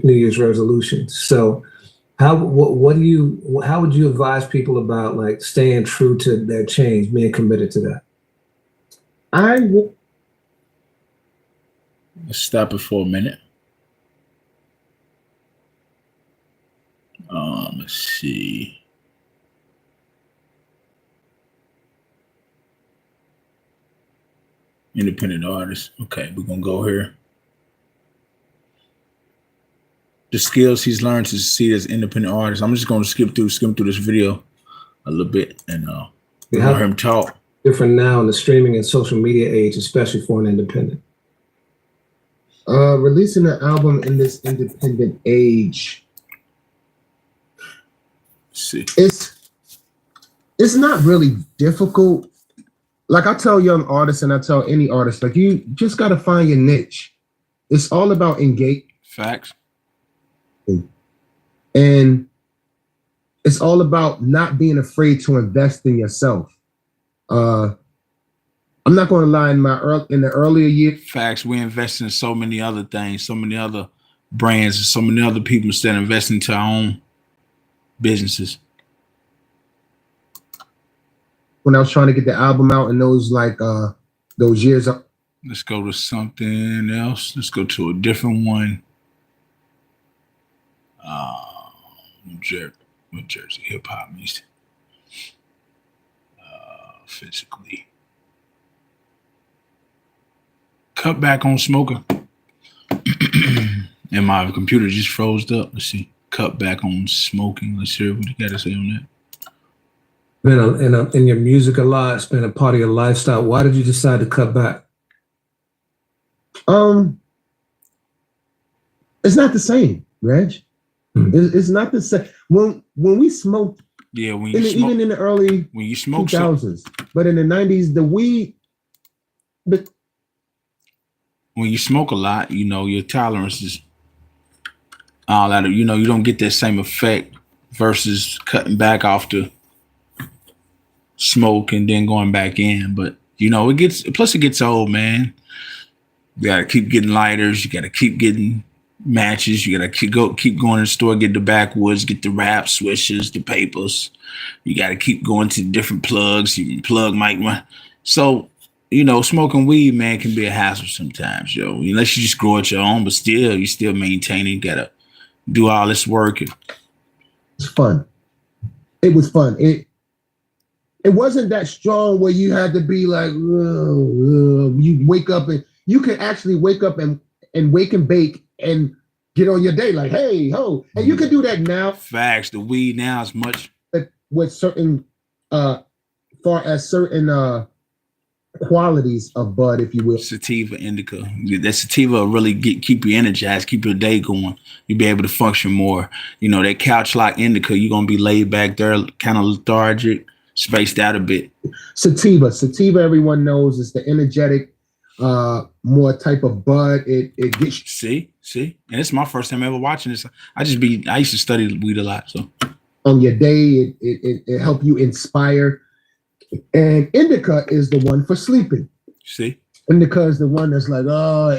New Year's resolutions. So how what do you how would you advise people about like staying true to their change, being committed to that? I will. Let's stop it for a minute. Let's see. Independent artists. Okay, we're gonna go here. The skills he's learned to succeed as independent artist. I'm just gonna skim through this video a little bit and hear him talk. Different now in the streaming and social media age, especially for an independent. Releasing an album in this independent age. Let's see. It's not really difficult. Like I tell young artists and I tell any artist, like you just got to find your niche. It's all about engagement. Facts. And it's all about not being afraid to invest in yourself. I'm not going to lie, in the earlier years. Facts. We invest in so many other things, so many other brands, and so many other people instead of investing into our own businesses. When I was trying to get the album out in those years. Let's go to something else. Let's go to a different one. New Jersey hip hop music. Physically. Cut back on smoking. And my computer just froze up. Let's see. Cut back on smoking. Let's hear what you got to say on that. Been in your music a lot. It's been a part of your lifestyle. Why did you decide to cut back? It's not the same, Reg. It's not the same. When we smoked, yeah, even in the early when you smoke 2000s, but in the 90s, the weed. But when you smoke a lot, you know your tolerance is all out of. You know you don't get that same effect versus cutting back off the smoke and then going back in. But you know it gets old, man. You gotta keep getting lighters. You gotta keep getting matches. You gotta keep going to the store, get the backwoods, get the wrap switches, the papers. You gotta keep going to different plugs. You can plug mic run. So you know, smoking weed, man, can be a hassle sometimes, yo. Unless you just grow it your own, but still, you still maintain it. You gotta do all this work. It's fun. It was fun. It wasn't that strong where you had to be like, you wake up and you can actually wake up and wake and bake and get on your day like, hey, ho. And you can do that now. Facts. The weed now is much. With certain, far as certain qualities of bud, if you will. Sativa, indica. That sativa will really keep you energized, keep your day going. You'll be able to function more. You know, that couch lock indica, you're going to be laid back there, kind of lethargic, spaced out a bit. Sativa, everyone knows, is the energetic, more type of bud. It gets see, and it's my first time ever watching this. I used to study weed a lot, so on your day, it help you inspire. And indica is the one for sleeping. See, indica is the one that's like,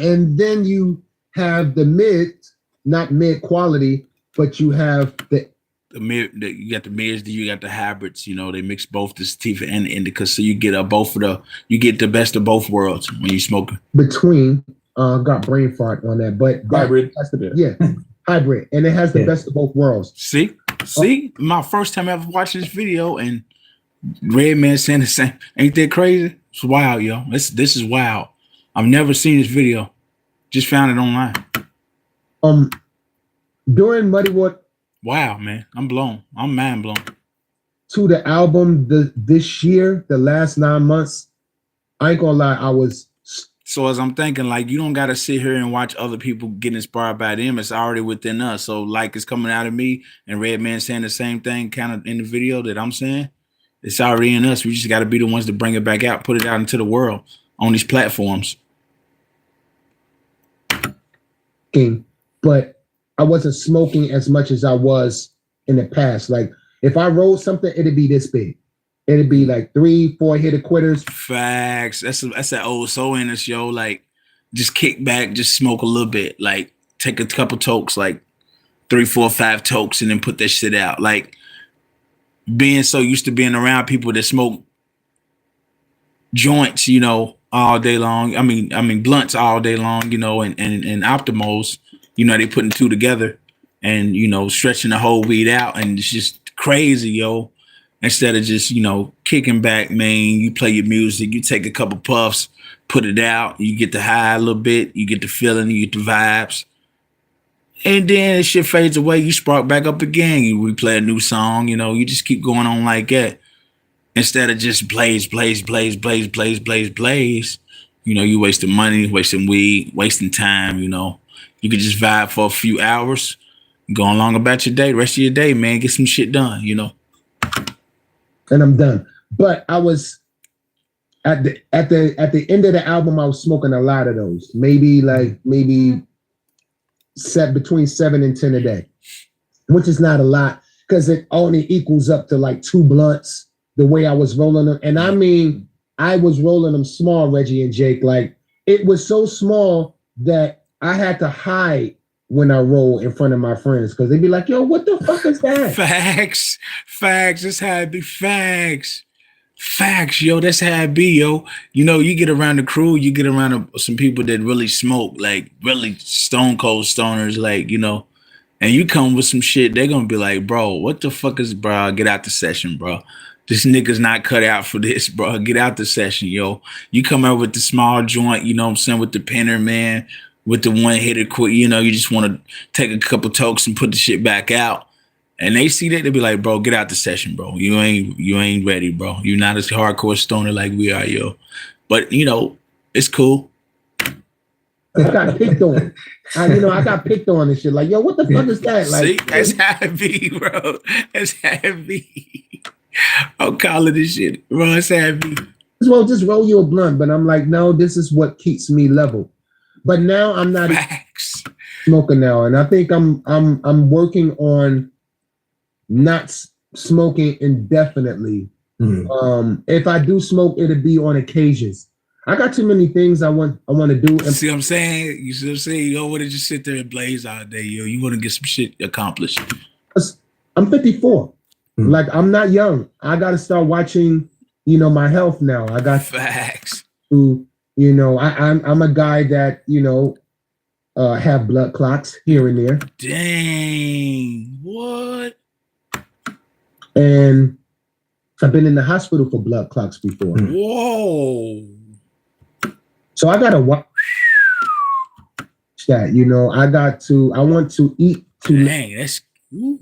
and then you have the not mid quality, but you have you got the mids, you got the hybrids. You know, they mix both the sativa and the indica, so you get you get the best of both worlds when you smoke. Between, got brain fart on that, but hybrid, hybrid, and it has the best of both worlds. See, my first time ever watching this video, and Redman saying the same. Ain't that crazy? It's wild, yo. This is wild. I've never seen this video. Just found it online. During Muddy Water. Wow, man. I'm blown. I'm mind blown. To the album this year, the last 9 months, I ain't gonna lie, I was. So as I'm thinking, like, you don't gotta sit here and watch other people get inspired by them. It's already within us. So like it's coming out of me and Redman saying the same thing kind of in the video that I'm saying. It's already in us. We just got to be the ones to bring it back out, put it out into the world on these platforms. But I wasn't smoking as much as I was in the past. Like if I rolled something, it'd be this big. It'd be like 3-4 hitter quitters. Facts. That's that old soul in us, yo. Like just kick back, just smoke a little bit. Like take a couple tokes, like 3, 4, 5 tokes, and then put that shit out. Like being so used to being around people that smoke joints, you know, all day long. I mean blunts all day long, you know, and optimals, you know, they putting two together and, you know, stretching the whole weed out, and it's just crazy, yo. Instead of just, you know, kicking back, man, you play your music, you take a couple puffs, put it out, you get the high a little bit, you get the feeling, you get the vibes. And then shit fades away, you spark back up again, you replay a new song, you know, you just keep going on like that. Instead of just blaze, you know, you wasting money, wasting weed, wasting time, you know. You could just vibe for a few hours, go along about your day, rest of your day, man, get some shit done, you know. And I'm done. But I was at the end of the album, I was smoking a lot of those. Maybe set between 7 and 10 a day, which is not a lot because it only equals up to like 2 blunts the way I was rolling them. And I mean, I was rolling them small, Reggie and Jake. Like it was so small that I had to hide when I roll in front of my friends because they'd be like, yo, what the fuck is that? Facts. That's how it be. Facts, yo. That's how it be, yo. You know, you get around the crew, you get around some people that really smoke, like really stone cold stoners, like, you know, and you come with some shit, they're gonna be like, bro, what the fuck is, bro? Get out the session, bro. This nigga's not cut out for this, bro. Get out the session, yo. You come out with the small joint, you know what I'm saying, with the pinner, man, with the one hitter quick, you know, you just want to take a couple tokes and put the shit back out. And they see that, they be like, bro, get out the session, bro. You ain't ready, bro. You're not as hardcore stoner like we are, yo. But, you know, it's cool. I got picked on. I got picked on and shit. Like, yo, what the fuck is that? Like, see, that's how it be, bro. That's how it be. I'm calling this shit, bro. That's how it be. Well, just roll you a blunt. But I'm like, no, this is what keeps me level. But now I'm not smoking now, and I think I'm working on not smoking indefinitely. Mm. If I do smoke, it'll be on occasions. I got too many things I want to do. And see what I'm saying? You see what I'm saying? You don't want to just sit there and blaze all day, yo. You want to get some shit accomplished. I'm 54. Mm. Like I'm not young. I got to start watching, you know, my health now. I got facts to. You know, I'm a guy that, you know, have blood clots here and there. Dang, what? And I've been in the hospital for blood clots before. Whoa. So I gotta watch that, you know. I want to eat to dang, that's you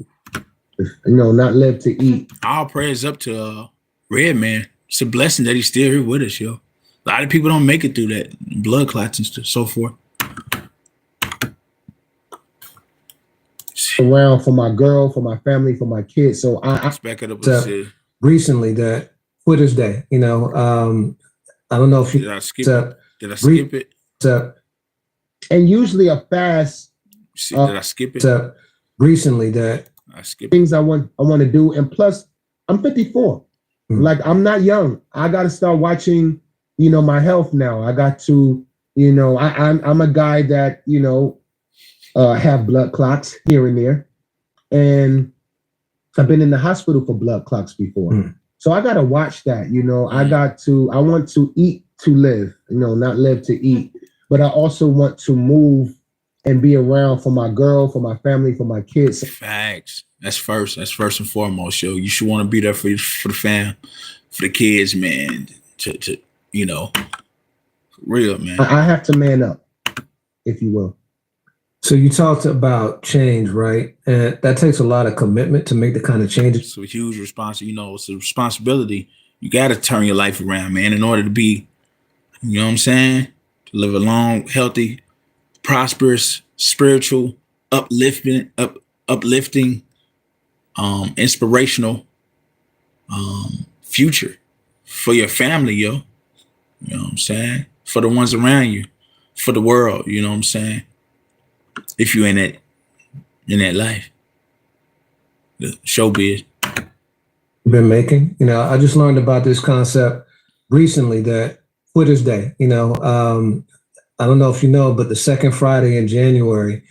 know, not live to eat. All prayers up to Redman. It's a blessing that he's still here with us, yo. A lot of people don't make it through that, blood clots and so forth. Around for my girl, for my family, for my kids. So I back it up recently that Twitter's Day, you know, I don't know if you did I skip it? And usually a fast. Did I skip it? Recently that I skipped things I want to do, and plus I'm 54. Mm-hmm. Like I'm not young. I got to start watching, you know, my health now. I got to, you know, I'm a guy that, you know, have blood clots here and there. And I've been in the hospital for blood clots before. Mm. So I got to watch that, you know. I want to eat to live, you know, not live to eat. But I also want to move and be around for my girl, for my family, for my kids. Facts. That's first and foremost, yo. You should want to be there for the fam, for the kids, man. To you know, real, man. I have to man up, if you will. So you talked about change, right? And that takes a lot of commitment to make the kind of changes. It's a huge responsibility. You know, it's a responsibility. You got to turn your life around, man, in order to be, you know what I'm saying? To live a long, healthy, prosperous, spiritual, uplifting, inspirational future for your family, yo. You know what I'm saying? For the ones around you, for the world, you know what I'm saying? If you in that life, the showbiz. Been making, you know, I just learned about this concept recently that Twitter's Day, you know, I don't know if you know, but the second Friday in January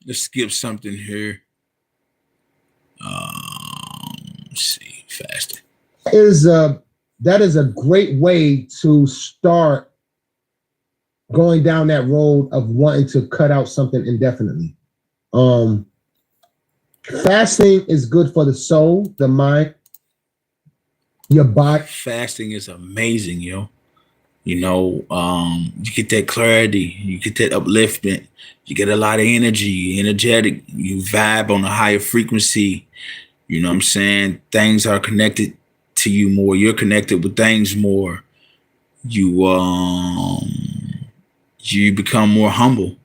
let's skip something here. Let's see, fasting. That is a great way to start going down that road of wanting to cut out something indefinitely. Fasting is good for the soul, the mind, your body. Fasting is amazing, yo. You know, you get that clarity, you get that upliftment, you get a lot of energy, energetic, you vibe on a higher frequency. You know what I'm saying? Things are connected to you more. You're connected with things more. You become more humble.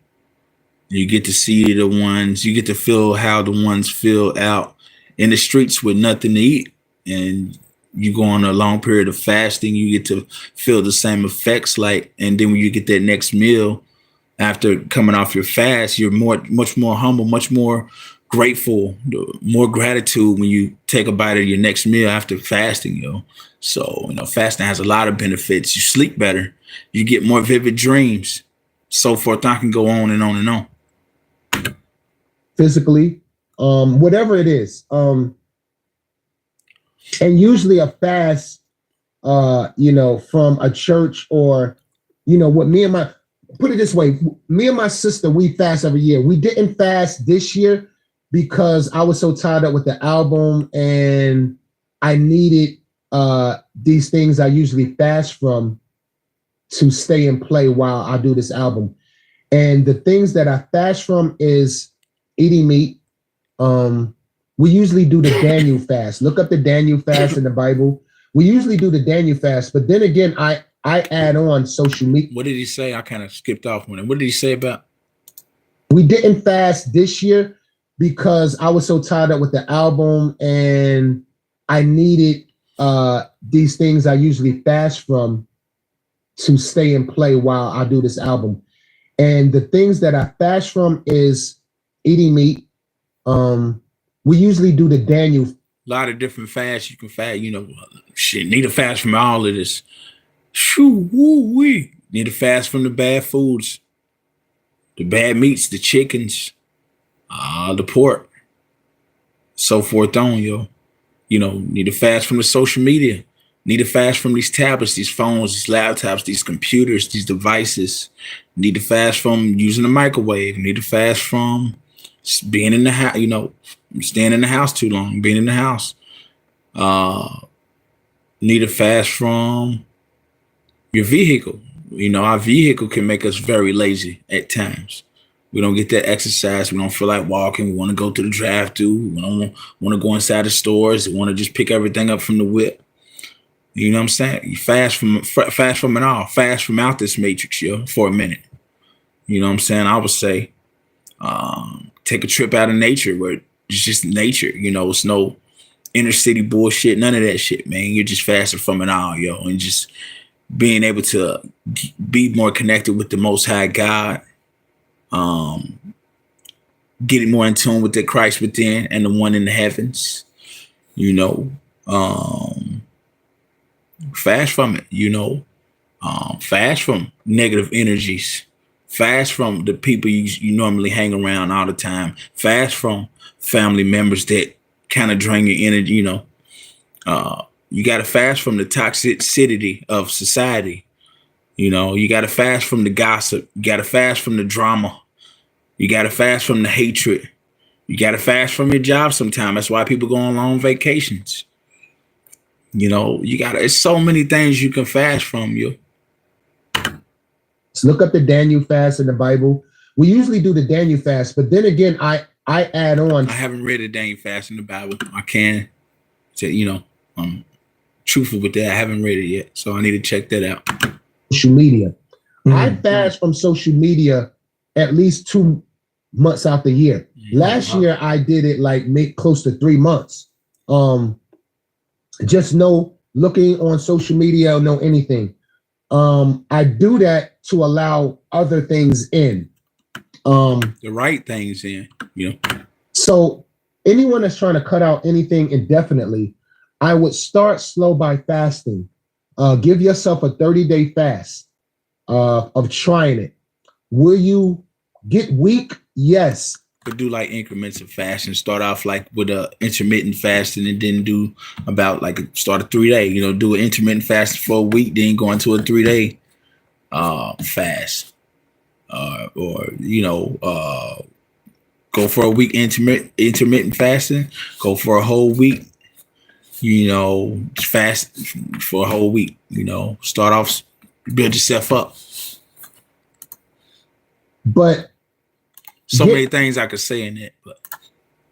You get to see the ones, you get to feel how the ones feel out in the streets with nothing to eat. And you go on a long period of fasting, you get to feel the same effects like, and then when you get that next meal after coming off your fast, you're much more humble, much more grateful, more gratitude when you take a bite of your next meal after fasting, yo. So, you know, fasting has a lot of benefits. You sleep better, you get more vivid dreams, so forth. I can go on and on and on. Physically, whatever it is. And usually a fast, from a church or, put it this way, me and my sister, we fast every year. We didn't fast this year because I was so tied up with the album and I needed these things I usually fast from to stay in play while I do this album. And the things that I fast from is eating meat. We usually do the Daniel fast. Look up the Daniel fast in the Bible. We usually do the Daniel fast, but then again, I add on social media. What did he say? I kind of skipped off on it. What did he say about? We didn't fast this year because I was so tied up with the album and I needed these things I usually fast from to stay in play while I do this album. And the things that I fast from is eating meat. We usually do the Daniel. A lot of different fasts you can fast. You know, shit, need to fast from all of this. Shoo, woo, wee. Need to fast from the bad foods, the bad meats, the chickens, the pork, so forth on, yo. You know, need to fast from the social media. Need to fast from these tablets, these phones, these laptops, these computers, these devices. Need to fast from using the microwave. Need to fast from being in the house, staying in the house too long, being in the house. Need to fast from your vehicle. You know, our vehicle can make us very lazy at times. We don't get that exercise. We don't feel like walking. We want to go to the drive-thru. We don't want to go inside the stores. We want to just pick everything up from the whip. You know what I'm saying? You fast from it all. Fast from out this matrix, yo, for a minute. You know what I'm saying? I would say take a trip out of nature where it's just nature. You know, it's no inner city bullshit, none of that shit, man. You're just fasting from it all, yo, and just being able to be more connected with the Most High God, getting more in tune with the Christ within and the one in the heavens, fast from it, fast from negative energies, fast from the people you normally hang around all the time, fast from family members that kind of drain your energy, you got to fast from the toxicity of society. You got to fast from the gossip. You got to fast from the drama. You got to fast from the hatred. You got to fast from your job sometimes. That's why people go on long vacations. It's so many things you can fast from, yo. So look up the Daniel fast in the Bible. We usually do the Daniel fast, but then again, I add on. I haven't read a Daniel fast in the Bible. I can say, I'm truthful with that. I haven't read it yet, so I need to check that out. Social media. I fast from social media at least 2 months out the year. Last year I did it like close to 3 months. Just no looking on social media or no anything. I do that to allow other things in. The right things in, So anyone that's trying to cut out anything indefinitely, I would start slow by fasting. Give yourself a 30-day fast of trying it. Will you get weak? Yes. But do like increments of fasting. Start off like with a intermittent fasting, and then do about like start a 3 day. Do an intermittent fast for a week, then go into a 3 day fast, or go for a week intermittent fasting. Go for a whole week. Fast for a whole week. Start off, build yourself up. But so many things I could say in it, but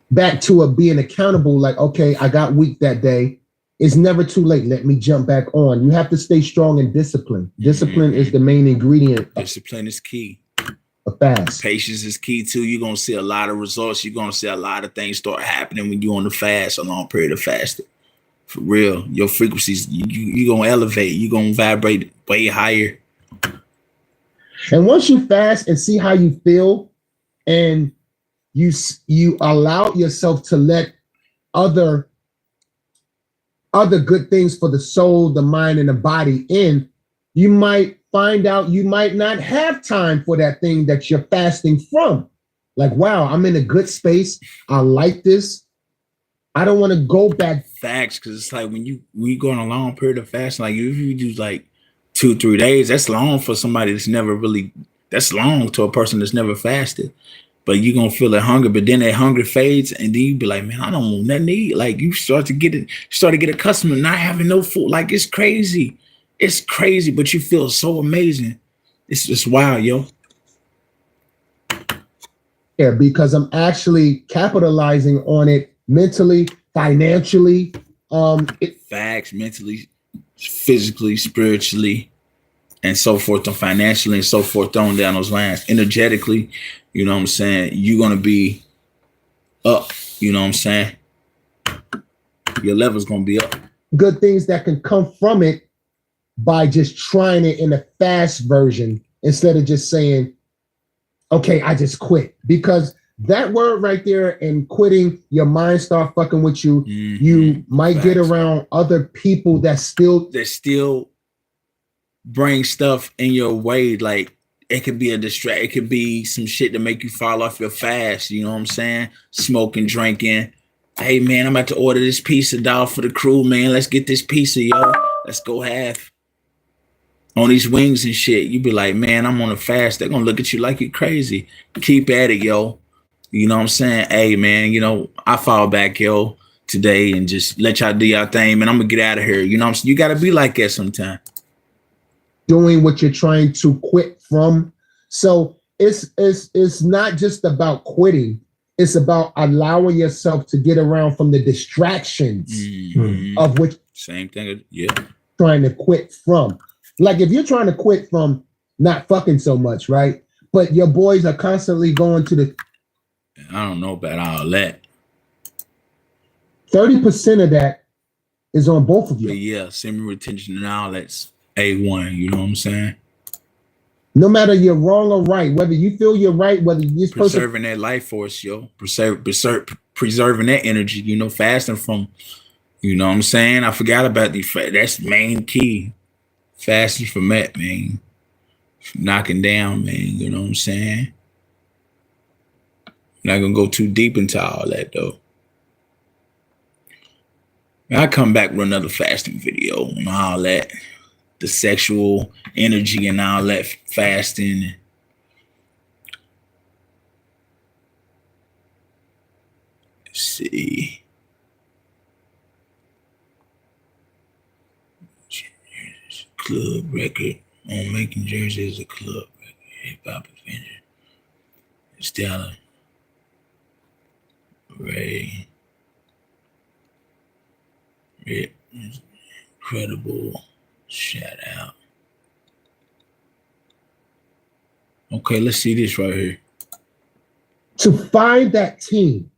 back to being accountable, like, okay, I got weak that day. It's never too late. Let me jump back on. You have to stay strong and disciplined. Discipline is the main ingredient. Discipline is key. A fast. Patience is key too. You're gonna see a lot of results. You're gonna see a lot of things start happening when you're on the fast, a long period of fasting. For real, your frequencies, you're gonna elevate. You're gonna vibrate way higher. And once you fast and see how you feel, and you allow yourself to let other good things for the soul, the mind, and the body in, you might find out you might not have time for that thing that you're fasting from. Like, wow, I'm in a good space. I like this. I don't want to go back. Facts, because it's like when you go on a long period of fasting, like if you do like 2-3 days, that's long for somebody that's long to a person that's never fasted. But you're gonna feel that hunger, but then that hunger fades, and then you be like, man, I don't want nothing to eat. Like you start to get accustomed to not having no food. Like it's crazy. It's crazy, but you feel so amazing. It's just wild, yo. Yeah, because I'm actually capitalizing on it mentally, financially. Facts, mentally, physically, spiritually, and so forth, and financially, and so forth, throwing down those lines. Energetically, you know what I'm saying? You're gonna be up, you know what I'm saying? Your level's gonna be up. Good things that can come from it by just trying it in a fast version instead of just saying, okay, I just quit. Because that word right there and quitting, your mind start fucking with you. Mm-hmm. You might Facts. Get around other people that still bring stuff in your way. Like it could be a distract. It could be some shit to make you fall off your fast. You know what I'm saying? Smoking, drinking. Hey man, I'm about to order this pizza, dog, for the crew, man. Let's get this pizza, yo. Let's go half on these wings and shit. You be like, man, I'm on a fast. They're gonna look at you like you're crazy. Keep at it, yo. You know what I'm saying? Hey man, I fall back, yo, today and just let y'all do y'all thing, man. I'm gonna get out of here. You know what I'm saying? You gotta be like that sometime. Doing what you're trying to quit from. So it's not just about quitting. It's about allowing yourself to get around from the distractions of which same thing. Yeah. Trying to quit from. Like if you're trying to quit from not fucking so much, right? But your boys are constantly going to the. I don't know about all that. 30% of that is on both of you. But yeah, semi retention and all that's A1. You know what I'm saying? No matter you're wrong or right, whether you feel you're right, whether you're supposed preserving that life force, yo, preserving that energy. Fasting from. You know what I'm saying? I forgot about that's the main key. Fasting from that, man. Knocking down, man. You know what I'm saying? Not gonna go too deep into all that though. I come back with another fasting video and all that. The sexual energy and all that fasting. Let's see. Club record on making Jersey is a club record. Hip hop adventure. Stella. Ray. Incredible. Shout out. Okay, let's see this right here. To find that team,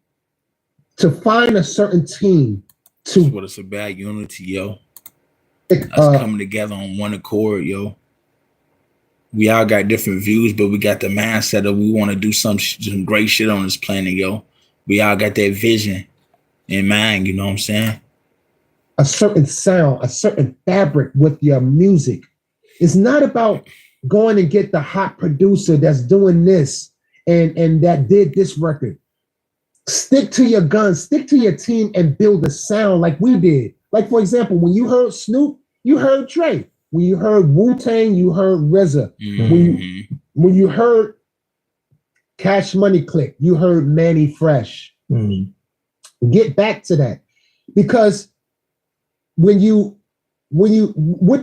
to find a certain team. That's what it's about, unity, yo. Us coming together on one accord, yo. We all got different views, but we got the mindset of we want to do some great shit on this planet, yo. We all got that vision in mind, you know what I'm saying? A certain sound, a certain fabric with your music. It's not about going and get the hot producer that's doing this and that did this record. Stick to your guns, stick to your team, and build a sound like we did. Like, for example, when you heard Snoop, you heard Dre. When you heard Wu-Tang, you heard RZA. Mm-hmm. When you heard Cash Money Click, you heard Manny Fresh. Mm-hmm. Get back to that. Because what do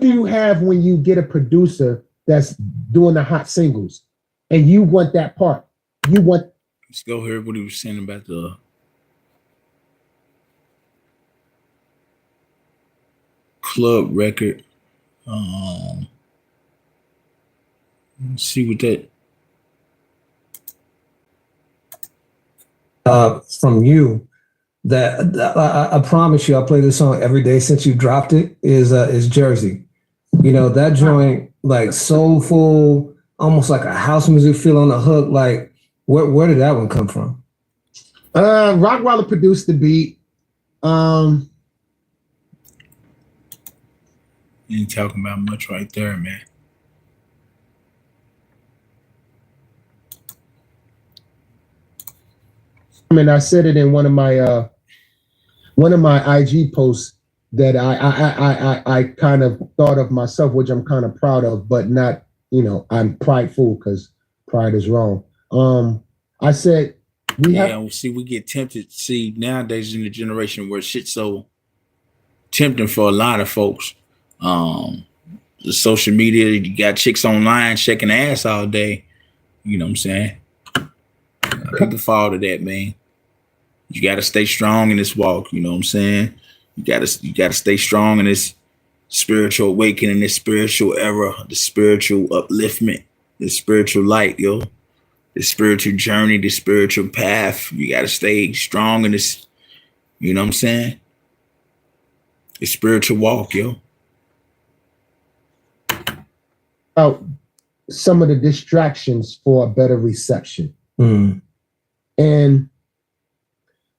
you have when you get a producer that's doing the hot singles and you want that part? Let's go hear what he was saying about the club record. Let's see what that from you. That I promise you, I play this song every day since you dropped it. Is Jersey? You know that joint, like soulful, almost like a house music feel on the hook. Like where did that one come from? Rockwaller produced the beat. you ain't talking about much right there, man. I mean, I said it in one of my IG posts that I kind of thought of myself, which I'm kind of proud of, but not, I'm prideful because pride is wrong. I said we get tempted. See, nowadays in the generation where shit's so tempting for a lot of folks, the social media, you got chicks online checking ass all day. You know what I'm saying? People fall to that, man. You got to stay strong in this walk. You know what I'm saying? You got to stay strong in this spiritual awakening, this spiritual era, the spiritual upliftment, the spiritual light, yo. The spiritual journey, the spiritual path. You got to stay strong in this, you know what I'm saying? The spiritual walk, yo. Out some of the distractions for a better reception. And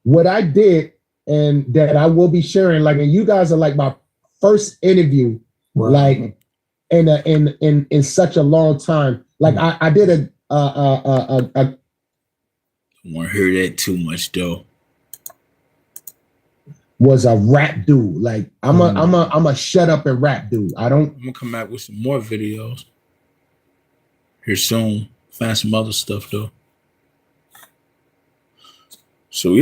what I did, and that I will be sharing, like, and you guys are like my first interview, like in such a long time. Like I did I want to hear that too much though. Was a rap dude. Like I'm a shut up and rap dude. I'm gonna come back with some more videos here soon. Find some other stuff though. So yep.